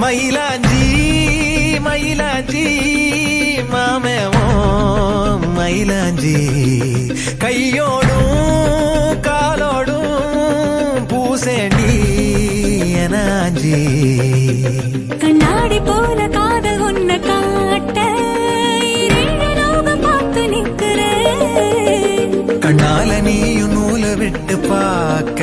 மயிலாஞ்சி மயிலாஞ்சி மாமேமோ மயிலாஞ்சி கையோடும் காலோடும் பூசேண்டி எனாஞ்சி கண்ணாடி போல காதல் உன்னை காட்ட பார்த்து நிற்கிறேன் கண்ணால நீயும் நூலை விட்டு பார்க்க